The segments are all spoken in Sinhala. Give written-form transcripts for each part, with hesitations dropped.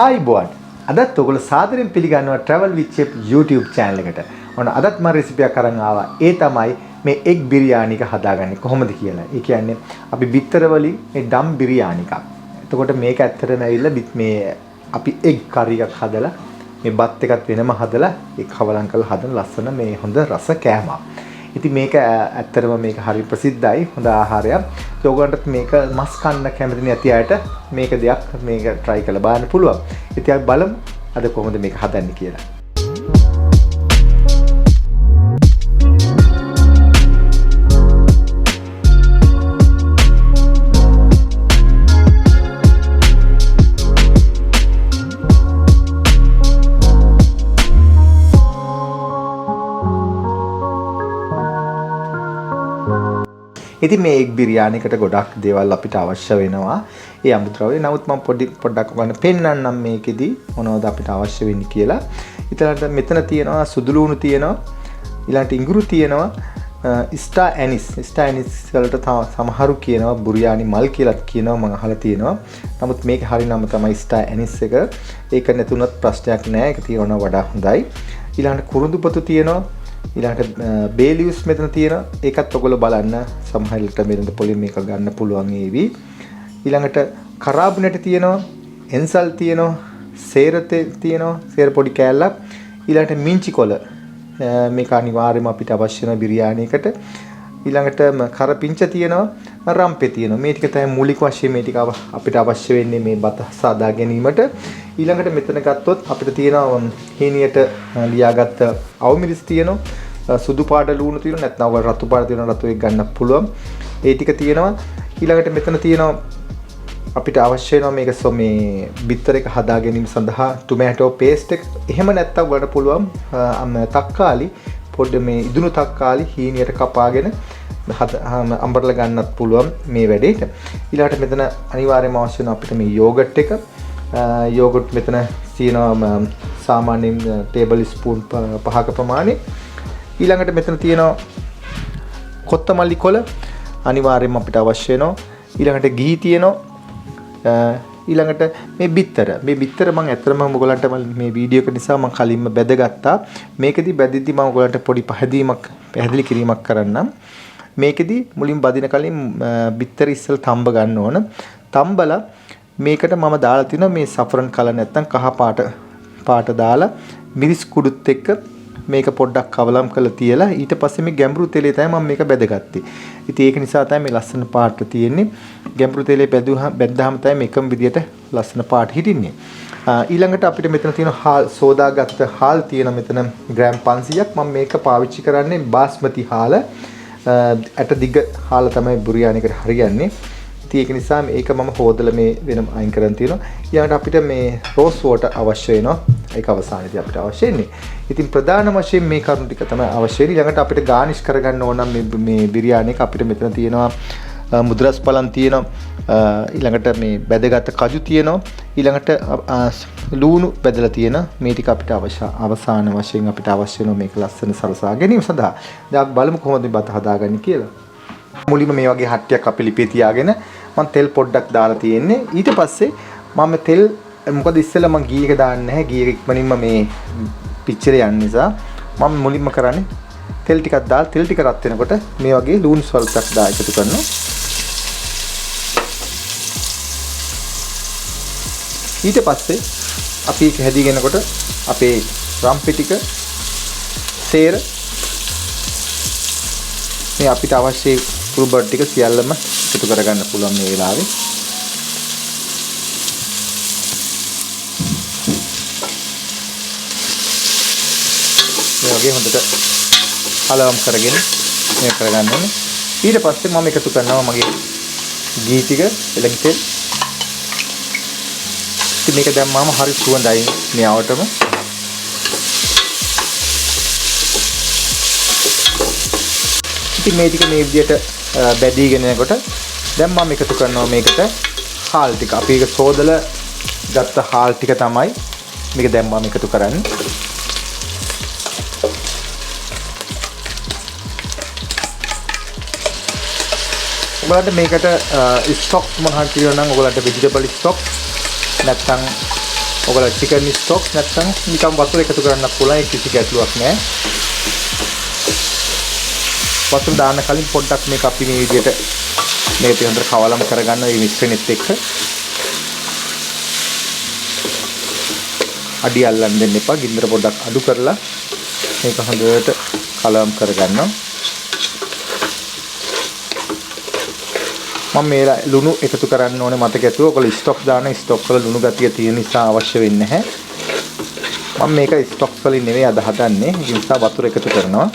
ආයිබෝන් අදත් ඔයගොල්ලෝ සාදරයෙන් පිළිගන්නවා travel with chef YouTube channel එකට. ඔන්න අදත් මම රෙසිපි එකක් අරන් ආවා. ඒ තමයි මේ egg biryani එක හදාගන්නේ කොහොමද කියලා. ඒ කියන්නේ අපි බිත්තර වලින් මේ dum biryani එකක්. එතකොට මේක ඇත්තටම ඇවිල්ලා මේ අපි egg curry එකක් හදලා මේ බත් එකත් වෙනම හදලා ඒක කවලම් කරලා හදන ලස්සන මේ හොඳ රස කෑමක්. ඉතින් මේක ඇත්තටම මේක හරි ප්‍රසිද්ධයි හොඳ ආහාරයක්. ඔයගොල්ලන්ට මේක මස් කන්න කැමති නැති අයට මේක දෙයක් මේක try කරලා බලන්න පුළුවන්. ඉතින් අපි බලමු අද කොහොමද මේක හදන්නේ කියලා. ඉතින් මේ egg biryani එකට ගොඩක් දේවල් අපිට අවශ්‍ය වෙනවා. ඒ අමුද්‍රව්‍ය. නමුත් මම පොඩ්ඩක් ඔයගොල්ලන්ට පෙන්නන්නම් මේකෙදි මොනවද අපිට අවශ්‍ය වෙන්නේ කියලා. ඊළඟට මෙතන තියෙනවා සුදු ලුණු තියෙනවා. ඊළඟට ඉඟුරු තියෙනවා. star anise. star anise වලට සමහරු කියනවා biryani මල් කියලාත් කියනවා මම අහලා තියෙනවා. නමුත් මේකේ හරිය නම තමයි star anise එක. ඒක නැතුණත් ප්‍රශ්නයක් නැහැ. ඒක තියෙනවා වඩා හොඳයි. ඊළඟට කුරුඳුපතු තියෙනවා. ඊළඟට bay leaves මෙතන තියෙනවා. ඒකත් ඔයගොල්ලෝ බලන්න සමහරවිට මෙතන පොලින් මේක ගන්න පුළුවන් ඒවි. ඊළඟට කරාබුනට තියෙනවා. එන්සල් තියෙනවා. සේරතේ තියෙනවා. සේර පොඩි කෑල්ලක්. ඊළඟට මිංචි කොළ. මේක අනිවාර්යයෙන්ම අපිට අවශ්‍ය වෙන බිරියානි එකට. ඊළඟට කරපිංච තියෙනවා. රම්පේ තියෙනවා. මේ ටික තමයි මූලික වශයෙන් මේ ටික අපිට අවශ්‍ය වෙන්නේ මේ බත සාදා ගැනීමට. ඊළඟට මෙතන ගත්තොත් අපිට තියෙනවා හේනියට ලියාගත්ත අවමිරිස් තියෙනවා. සුදු පාට ලුණු තියෙනවා. නැත්නම් රතු පාට තියෙනවා. රතු එක ගන්න පුළුවන්. ඒ ටික තියෙනවා. ඊළඟට මෙතන තියෙනවා අපිට අවශ්‍ය වෙනවා මේක මේ බිත්තර එක හදා ගැනීම සඳහා ටොමැටෝ පේස්ට් එක. එහෙම නැත්නම් වලට පුළුවන් තක්කාලි පොඩ්ඩ මේ ඉදුණු තක්කාලි හීනියට කපාගෙන අම්බරලා ගන්නත් පුළුවන් මේ වැඩේට. ඊළඟට මෙතන අනිවාර්යයෙන්ම අවශ්‍ය වෙන අපිට මේ යෝගට් එක. යෝගට් මෙතන තියෙනවා සාමාන්‍යයෙන් ටේබල් ස්පූන් 5ක ප්‍රමාණය. ඊළඟට මෙතන තියෙනවා කොත්තමල්ලි කොළ අනිවාර්යයෙන්ම අපිට අවශ්‍ය වෙනවා. ඊළඟට ගී තියෙනවා. ඊළඟට මේ බිත්තර මම ඇත්තටම ඔයගොල්ලන්ට මේ වීඩියෝ එක නිසා මම කලින්ම බැදගත්තා. මේකෙදි බැදිද්දි මම ඔයගොල්ලන්ට පොඩි පැහැදිලි කිරීමක් කරන්නම්. මේකෙදි මුලින් බදින කලින් බිත්තර ඉස්සෙල් තම්බ ගන්න ඕන. තම්බලා මේකට මම දාලා තිනවා මේ saffron කලර් නැත්තම් කහ පාට දාලා මිරිස් කුඩුත් එක්ක මේක පොඩ්ඩක් කවලම් කරලා තියලා ඊට පස්සේ මේ ගැඹුරු තෙලේ තමයි මම මේක බැදගත්තේ. ඉතින් ඒක නිසා තමයි මේ ලස්සන පාට තියෙන්නේ. ගැඹුරු තෙලේ බැද්දාම තමයි මේකම විදියට ලස්සන පාට හිටින්නේ. ඊළඟට අපිට මෙතන තියෙන සෝදාගත්ත හාල් තියෙන මෙතන ග්‍රෑම් 500ක් මම මේක පාවිච්චි කරන්නේ බාස්මති හාල. ඇට දිග හාල තමයි බුරියානි එකට හරියන්නේ. ඉතින් ඒක නිසා මේක මම හොදලා මේ වෙනම අයින් කරන් තියෙනවා. ඊළඟට අපිට මේ රෝස් වෝටර් අවශ්‍ය වෙනවා. ඒක අවසානයේදී අපිට අවශ්‍ය වෙන්නේ. ඉතින් ප්‍රධාන වශයෙන් මේ කරුණු ටික තමයි අවශ්‍ය වෙන්නේ. ඊළඟට අපිට ගානිෂ් කරගන්න ඕන නම් මේ බිරියානි එක අපිට මෙතන තියෙනවා මුද්‍රස් පලන් තියෙනවා. ඊළඟට මේ බැදගත් කජු තියෙනවා. ඊළඟට ලුණු බෙදලා තියෙන මේ ටික අපිට අවසාන වශයෙන් අපිට අවශ්‍ය වෙනවා මේක ලස්සන සරසා ගැනීම සඳහා. දැන් බලමු කොහොමද මේ බත හදාගන්නේ කියලා. මුලින්ම මේ වගේ හට්ටියක් අපි ලිපේ තියාගෙන මම තෙල් පොඩ්ඩක් දාලා තියෙන්නේ. ඊට පස්සේ මම තෙල් මොකද ඉස්සෙල්ලා මම ගී එක දාන්නේ නැහැ. ගී එක ඉක්මනින්ම මේ පිච්චර යන නිසා මම මුලින්ම කරන්නේ තෙල් ටිකක් දාලා තෙල් ටික රත් වෙනකොට මේ වගේ ලුණු ස්වල්පයක් දා එකතු කරනවා. ඊට පස්සේ අපි ඒක හැදීගෙනකොට අපේ රම්පි ටික සේර මේ අපිට අවශ්‍ය කුරුබඩ ටික සියල්ලම එකතු කරගන්න පුළුවන් මේ වෙලාවේ. මේ වගේ හොඳට කලවම් කරගෙන මේ කරගන්න ඕනේ. ඊට පස්සේ මම එකතු කරනවා මගේ ගී ටික එළඟ තෙල්. ඉතින් මේක දැම්මම හරි සුවඳයි මේ අවටම. ඉතින් මේ ටික මේ විදිහට බැදීගෙන යනකොට දැන් මම එකතු කරනවා මේකට හාල් ටික. අපි ඒක සෝදලා ගත්ත හාල් ටික තමයි මේක දැන් මම එකතු කරන්නේ. ඔයගලන්ට මේකට ස්ටොක් මොනවද කියලා නම් ඔයගලන්ට ভেජිටබල් ස්ටොක් නැත්නම් ඔයගලන්ට චිකන් ස්ටොක් නැත්නම් නිකන් වතුර එකතු කරන්න පුළුවන්. ඒක කිසි ගැටලුවක් නැහැ. වතුර දාන්න කලින් පොඩ්ඩක් මේක අපි මේ විදිහට මේක හොඳට කවලම් කරගන්න මේ මිශ්‍රණෙත් එක්ක. අඩි අල්ලන්න දෙන්න එපා. ගින්දර පොඩ්ඩක් අඩු කරලා මේක හොඳට කලවම් කරගන්නවා. මම මේ ලුණු එකතු කරන්න ඕනේ මතක ඇතුව. ඔයගොල්ලෝ ස්ටොක් දාන ස්ටොක් වල ලුණු ගතිය තියෙන නිසා අවශ්‍ය වෙන්නේ නැහැ. මම මේක ස්ටොක් වලින් නෙවෙයි අද හදන්නේ. ඒ නිසා වතුර එකතු කරනවා.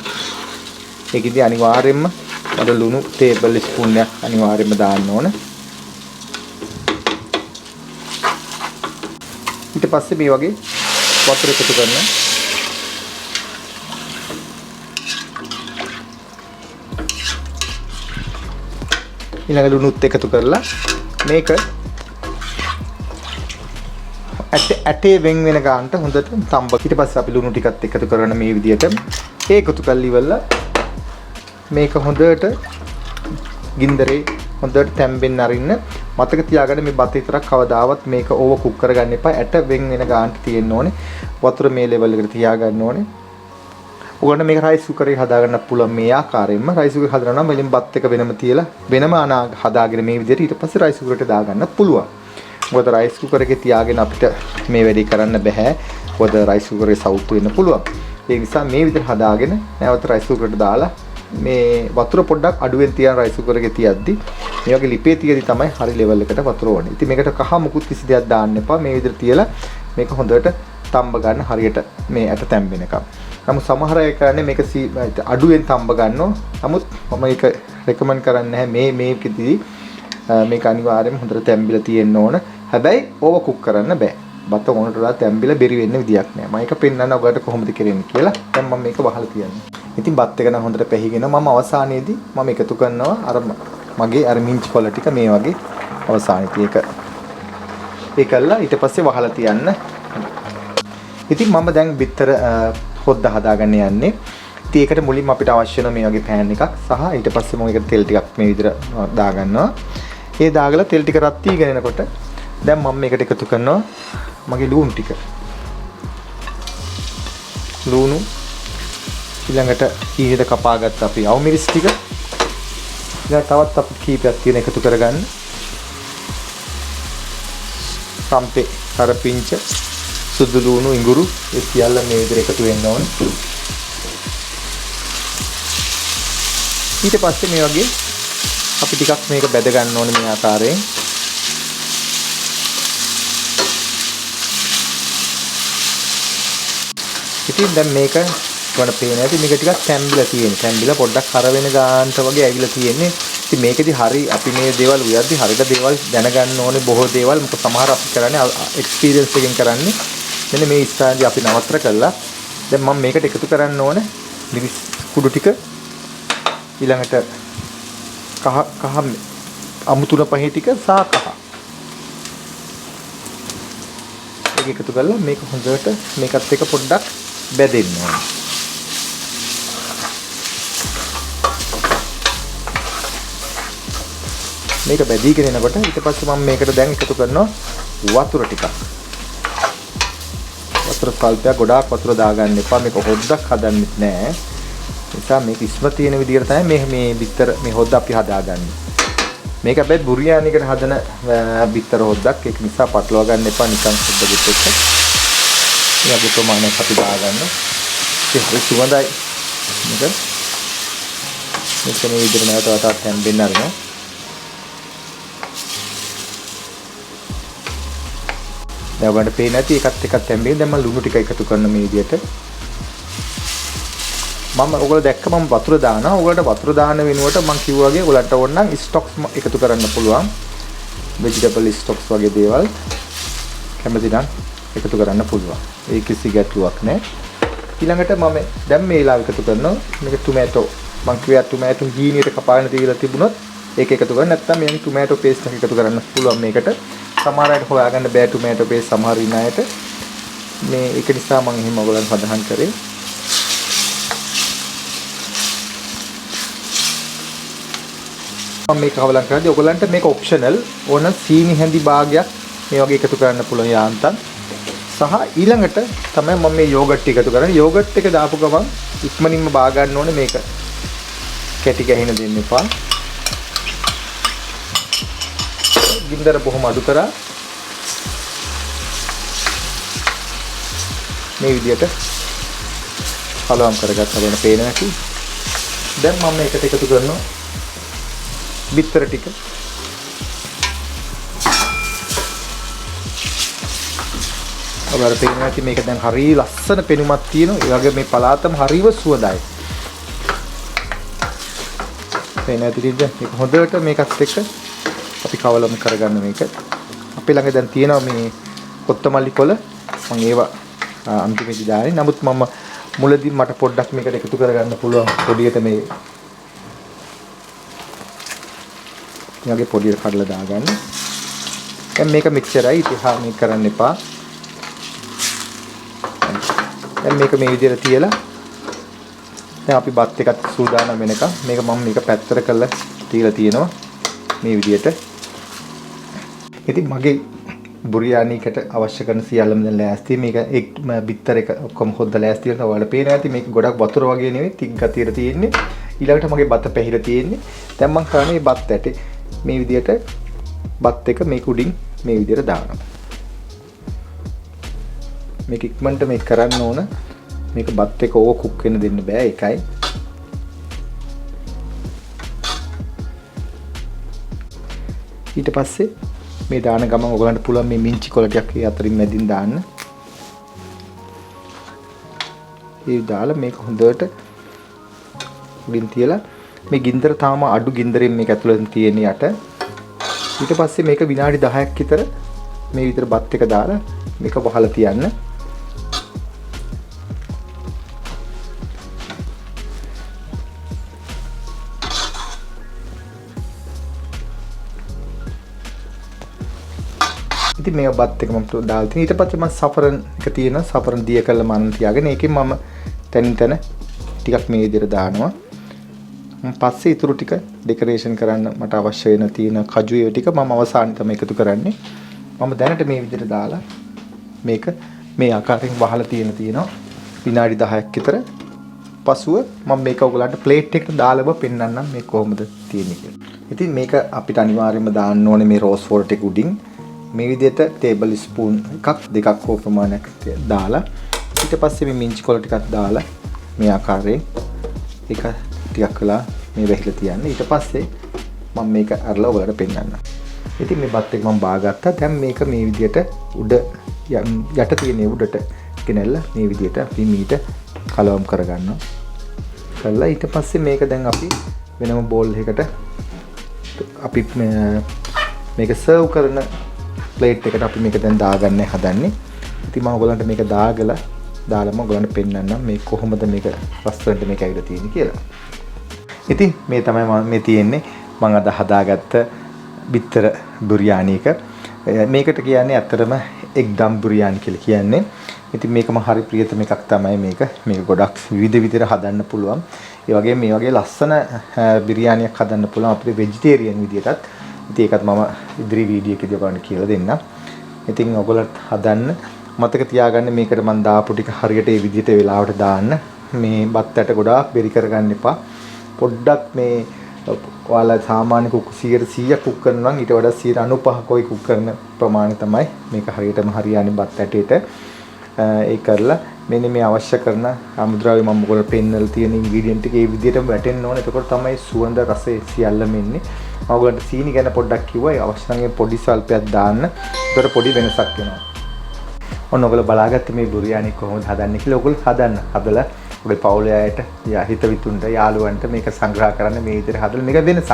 ඒකෙදි අනිවාර්යයෙන්ම අර ලුණු ටේබල් ස්පූන් එකක් අනිවාර්යයෙන්ම දාන්න ඕන. ඊට පස්සේ මේ වගේ වතුර එකතු කරනවා. ඊළඟ ලුණුත් එකතු කරලා මේක ඇටේ වෙන් වෙන ගානට හොඳට තම්බ. ඊට පස්සේ අපි ලුණු ටිකත් එකතු කරන මේ විදිහට ඒකතු කරලා ඉවරලා මේක හොඳට ගින්දරේ හොඳට තැම්බෙන්න අරින්න. මතක තියාගන්න මේ බත විතරක් කවදාවත් මේක ඕව කුක් කරගන්න එපා. ඇට වෙන් වෙන ගානට තියෙන්න ඕනේ. වතුර මේ ලෙවල් එකට තියාගන්න ඕනේ. ඔයගොල්ලෝ මේක රයිස් කුකරේ හදාගන්නත් පුළුවන් මේ ආකාරයෙන්ම. රයිස් කුකරේ හදනවා නම් මෙලින් බත් එක වෙනම තියලා වෙනම හදාගෙන මේ විදිහට ඊට පස්සේ රයිස් කුකරේට දාගන්නත් පුළුවන්. මොකද රයිස් කුකර් එකේ තියාගෙන අපිට මේ වැඩේ කරන්න බෑ. මොකද රයිස් කුකරේ සවුත් වෙන්න පුළුවන්. ඒ නිසා මේ විදිහට හදාගෙන නැවත රයිස් කුකරේට දාලා මේ වතුර පොඩ්ඩක් අඩුවෙන් තියන රයිස් කුකර් එකේ තියද්දි මේ වගේ ලිපේ තියදී තමයි හරි ලෙවල් එකට වතුර ඕනේ. ඉතින් මේකට කහ මුකුත් කිසි දෙයක් දාන්න එපා. මේ විදිහට තියලා මේක හොඳට තම්බ ගන්න හරියට මේ ඇට තැම්බෙනකම්. නමුත් සමහර අය කරන්නේ මේක අඩුවෙන් තම්බ ගන්නවා. නමුත් මම ඒක රෙකමන්ඩ් කරන්නේ නැහැ. මේකෙදී මේක අනිවාර්යයෙන්ම හොඳට තැම්බිලා තියෙන්න ඕන. හැබැයි ඕව කුක් කරන්න බෑ. බත ඕනට වඩා තැම්බිලා බෙරි වෙන්න විදියක් නෑ. මම ඒක පෙන්නන්න ඔයාලට කොහොමද කරන්නේ කියලා. දැන් මම මේක වහලා තියන්නේ. ඉතින් බත් එක නම් හොඳට පැහිගෙන මම අවසානයේදී මම එකතු කරනවා අර මගේ අර මින්ච් කොළ ටික මේ වගේ අවසානයේදී ඒකල්ලා ඊට පස්සේ වහලා තියන්න. ඉතින් මම දැන් බිත්තර හොද්ද හදාගන්න යන්නේ. ඉතින් ඒකට මුලින්ම අපිට අවශ්‍ය වෙන මේ වගේ පෑන් එකක් සහ ඊට පස්සේ මම ඒකට තෙල් ටිකක් මේ විදිහට දාගන්නවා. ඒ දාගලා තෙල් ටික රත් වීගෙන එනකොට දැන් මම මේකට එකතු කරනවා මගේ ලුණු ටික. ලුණු ඊළඟට ඊහෙද කපාගත්ත අපි අවමිරිස් ටික. ඊළඟ තවත් අපි කීපයක් තියෙන එකතු කරගන්න. රම්පේ කරපිංච සුදු ලුණු ඉඟුරු ඒ සියල්ල මේ විදිහට එකතු වෙන්න ඕන. ඊට පස්සේ මේ වගේ අපි ටිකක් මේක බැද ගන්න ඕනේ මේ ආකාරයෙන්. ඉතින් දැන් මේක ඔයාලට පේන ඇති මේක ටිකක් තැම්බිලා තියෙන්නේ. තැම්බිලා පොඩ්ඩක් කර වෙන ගානට වගේ ඇවිල්ලා තියෙන්නේ. ඉතින් මේකෙදි හරි අපි මේ දේවල් උයද්දි හරියට දේවල් දැනගන්න ඕනේ බොහෝ දේවල්. මොකද සමහර අපි කරන්නේ එක්ස්පීරියන්ස් එකෙන් කරන්නේ. මෙන්න මේ ස්ථානදී අපි නවත්තර කළා. දැන් මම මේකට එකතු කරන්න ඕනේ මිරිස් කුඩු ටික. ඊළඟට කහ අමුතුන පහේ ටික සහ කහ. ඒක එකතු කරලා මේක හොඳට මේකත් එක්ක පොඩ්ඩක් බැදෙන්න ඕනේ. මේක බැදීගෙන එනකොට ඊට පස්සේ මම මේකට දැන් එකතු කරනවා වතුර ටිකක්. වතුර ස්වල්පයක් ගොඩාක් වතුර දාගන්න එපා. මේක හොද්දක් හදන්නෙත් නෑ. නිසා මේක ඉස්ම තියෙන විදිහට තමයි මේ බිත්තර මේ හොද්ද අපි හදාගන්නේ. මේක හැබැයි බුරියානිකට හදන බිත්තර හොද්දක්. ඒක නිසා පටලවා ගන්න එපා නිකන් හොද්දෙත් එක්ක. මේ වගේ ප්‍රමාණයක් අපි දාගන්න. ඒක හරි සුවඳයි. මේක මේ විදිහට නැවත වතාවක් හැම්බෙන්න අරගෙන දැන් ඔයාලට පේන්නේ නැති එකත් එකක් තැම්බෙන්නේ. දැන් මම ලුණු ටික එකතු කරන මේ විදිහට. මම ඔයගොල්ලෝ දැක්ක මම වතුර දානවා. ඔයගොල්ලන්ට වතුර දාන වෙනුවට මම කිව්වා වගේ ඔයාලට ඕන නම් ස්ටොක්ස් එකතු කරන්න පුළුවන්. ভেජිටබල් ස්ටොක්ස් වගේ දේවල් කැමති නම් එකතු කරන්න පුළුවන්. ඒ කිසි ගැටලුවක් නැහැ. ඊළඟට මම දැන් මේ වෙලාව එකතු කරනවා මේක ටොමැටෝ. මම කිව්වා ටොමැටෝ ගීනියට කපාගෙන තියලා තිබුණොත් ඒක එකතු කරන්න. නැත්නම් මේ ටොමැටෝ පේස්ට් එක එකතු කරන්න පුළුවන් මේකට. සමහර අයට හොයාගන්න බෑ ටොමැටෝ පේස්ට් සමහර ඉන්න අයට. මේ ඒක නිසා මම එහෙම ඔයගොල්ලන් සඳහන් කරේ. මම මේක කවලම් කරද්දී ඔයගොල්ලන්ට මේක ඔප්ෂනල්. ඕන සීනි හැඳි භාගයක් මේ වගේ එකතු කරන්න පුළුවන් යාන්තම්. සහ ඊළඟට තමයි මම මේ යෝගට් එකතු කරන්නේ. යෝගට් එක දාපු ගමන් ඉක්මනින්ම බා ගන්න ඕනේ මේක. කැටි ගහින දෙන්න එපා. ගින්දර බොහොම අඩු කරා මේ විදිහට කලවම් කරගත්තා වෙන පේන නැති. දැන් මම මේකට එකතු කරනවා බිත්තර ටික. ඔයාලට පේන නැති මේක දැන් හරිය ලස්සන පෙනුමක් තියෙනවා. ඒ වගේ මේ පලාතම හරිව සුවඳයි. පේන නැති නේද? මේක හොඳට මේකත් එක්ක අපි කවලම් කරගන්න මේක. අපේ ළඟ දැන් තියෙනවා මේ කොත්තමල්ලි කොළ. මම ඒවා අන්තිමේදී දාන්නේ. නමුත් මම මුලදී මට පොඩ්ඩක් මේකට එකතු කරගන්න පුළුවන් පොඩියට මේ වගේ පොඩියට කඩලා දාගන්න. දැන් මේක මික්සරයි. ඉතින් මේක කරන්න එපා. දැන් මේක මේ විදිහට තියලා දැන් අපි බත් එකත් සූදානම් වෙනකම් මේක මම මේක පැත්තට කරලා තියලා තියෙනවා මේ විදිහට. ඉතින් මගේ බුරියානිකට අවශ්‍ය කරන සියල්ලම දැන් ලෑස්ති. මේක එක් බිත්තර එක ඔක්කොම හොද්දලා ලෑස්ති වෙනවා. ඔයාලට පේනවා ඇති මේක ගොඩක් වතුර වගේ නෙවෙයි තික් ගතියට තියෙන්නේ. ඊළඟට මගේ බත පැහිලා තියෙන්නේ. දැන් මම කරන්නේ මේ බත් ඇටේ මේ විදිහට බත් එක මේක උඩින් මේ විදිහට දානවා. මේක ඉක්මනට මේක කරන්න ඕන. මේක බත් එක ඕව කුක් වෙන්න දෙන්න බෑ ඒකයි. ඊට පස්සේ මේ දාන ගමන් ඔයගලන්ට පුළුවන් මේ මිංචි කොළ ටිකක් ඒ අතරින් මැදින් දාන්න. ඒ දාලා මේක හොඳට උඩින් තියලා මේ ගින්දර තාම අඩු ගින්දරෙන් මේක ඇතුළෙන් තියෙන යට. ඊට පස්සේ මේක විනාඩි 10ක් විතර මේ විතර බත් එක දාලා මේක වහලා තියන්න. ඉතින් මේ බත් එක මම දාලා තියෙනවා. ඊට පස්සේ මම සෆරන් එක තියෙනවා. සෆරන් දිය කළා මම තියාගෙන ඒකෙන් මම තනින් තන ටිකක් මේ විදිහට දානවා. පස්සේ ඊටු ටික ඩෙකොරේෂන් කරන්න මට අවශ්‍ය වෙන තියෙන කජු ඒ ටික මම අවසානයේ තමයි එකතු කරන්නේ. මම දැනට මේ විදිහට දාලා මේක මේ ආකාරයෙන් වහලා තියෙනවා විනාඩි 10ක් විතර. පසුව මම මේක ඔයගලන්ට ප්ලේට් එකට දාලා පෙන්නන්නම් මේ කොහොමද තියෙන්නේ කියලා. ඉතින් මේක අපිට අනිවාර්යයෙන්ම දාන්න ඕනේ මේ රෝස් වෝල්ට් එක උඩින්. මේ විදිහට ටේබල් ස්පූන් එකක් දෙකක් හෝ ප්‍රමාණයක් දාලා ඊට පස්සේ මේ මිංචි කොළ ටිකක් දාලා මේ ආකාරයෙන් එක ටිකක් කළා මේ වැහිලා තියන්න. ඊට පස්සේ මම මේක අරලා ඔයාලට පෙන්නන්නම්. ඉතින් මේ බත් එක මම බාගත්තා. දැන් මේක මේ විදිහට උඩ යට තියෙන උඩට ගෙනල්ලා මේ විදිහට අපි මීට කලවම් කරගන්නවා. කළා ඊට පස්සේ මේක දැන් අපි වෙනම බෝල් එකකට අපි මේක සර්ව් කරන ප්ලේට් එකට අපි මේක දැන් දාගන්න හදන්නේ. ඉතින් මම ඔයගලන්ට මේක දාලාම ඔයගලන්ට පෙන්නන්නම් මේ කොහොමද මේක රස්ටරන්ට් මේක ඇවිල්ලා තියෙන්නේ කියලා. ඉතින් මේ තමයි මේ තියෙන්නේ මම අද හදාගත්ත බිත්තර බිරියානි එක. මේකට කියන්නේ ඇත්තටම එග් දම් බිරියානි කියලා කියන්නේ. ඉතින් මේක මම හරි ප්‍රියතම එකක් තමයි මේක. මේක ගොඩක් විවිධ විදිහට හදන්න පුළුවන්. ඒ වගේම මේ වගේ ලස්සන බිරියානියක් හදන්න පුළුවන් අපිට වෙජිටේරියන් විදිහටත්. ඉතින් ඒකත් මම ඉදිරි වීඩියෝ එකේදී ඔයගලන්ට කියලා දෙන්නම්. ඉතින් ඔයගලත් හදන්න මතක තියාගන්න මේකට මම දාපු ටික හරියට ඒ විදිහට වෙලාවට දාන්න. මේ බත් ඇට ගොඩාක් බෙරි කරගන්න එපා. පොඩ්ඩක් මේ ඔයාලා සාමාන්‍ය කුක් 100% කුක් කරනවා නම් ඊට වඩා 95% කොයි කුක් කරන ප්‍රමාණය තමයි මේක හරියටම හරියන්නේ බත් ඇටේට. ඒ කරලා මෙන්න මේ අවශ්‍ය කරන අමුද්‍රව්‍ය මම ඔයගොල්ලෝ පෙන්නලා තියෙන ඉන්ග්‍රීඩියන්ට් ටික ඒ විදිහටම වැටෙන්න ඕනේ. එතකොට තමයි සුවඳ රසය සියල්ලම එන්නේ. මම ඔයගොල්ලන්ට සීනි ගැන පොඩ්ඩක් කිව්වා. ඒ අවශ්‍ය නම් පොඩි සල්පයක් දාන්න. එතකොට පොඩි වෙනසක් වෙනවා. ඔන්න ඔයගොල්ලෝ බලාගත්ත මේ බිරියානි කොහොමද හදන්නේ කියලා ඔයගොල්ලෝ හදන්න. හදලා ඔගේ පවුලේ අයට හිත විතුන්ට යාළුවන්ට මේක සංග්‍රහ කරන්න මේ විදිහට හදලා මේක වෙනසක්.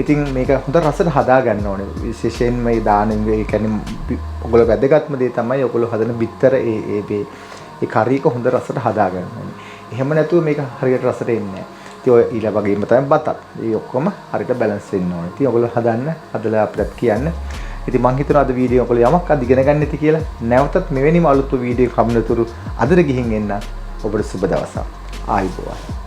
ඉතින් මේක හොඳ රසට හදා ගන්න ඕනේ. විශේෂයෙන් මේ දානෙන් ඒ කියන්නේ ඔයගොල්ලෝ වැදගත්ම දේ තමයි ඔයගොල්ලෝ හදන බිත්තර ඒ කරි එක හොඳ රසට හදා ගන්න ඕනේ. එහෙම නැතුව මේක හරියට රසට එන්නේ නැහැ. ඉතින් ඔය ඊළ වගේම තමයි බතත්. ඒ ඔක්කොම හරියට බැලන්ස් වෙන්න ඕනේ. ඉතින් ඔයගොල්ලෝ හදන්න හදලා අපිට කියන්න. ඉතින් මම හිතනවා අද වීඩියෝ ඔයගොල්ලෝ යමක් අද ඉගෙන ගන්න ඇති කියලා. නැවතත් මෙවැනිම අලුත් වීඩියෝ කම්නතුරු අදට ගිහින් එන්න. ඔබට සුබ දවසක්. ආයිබෝවන්.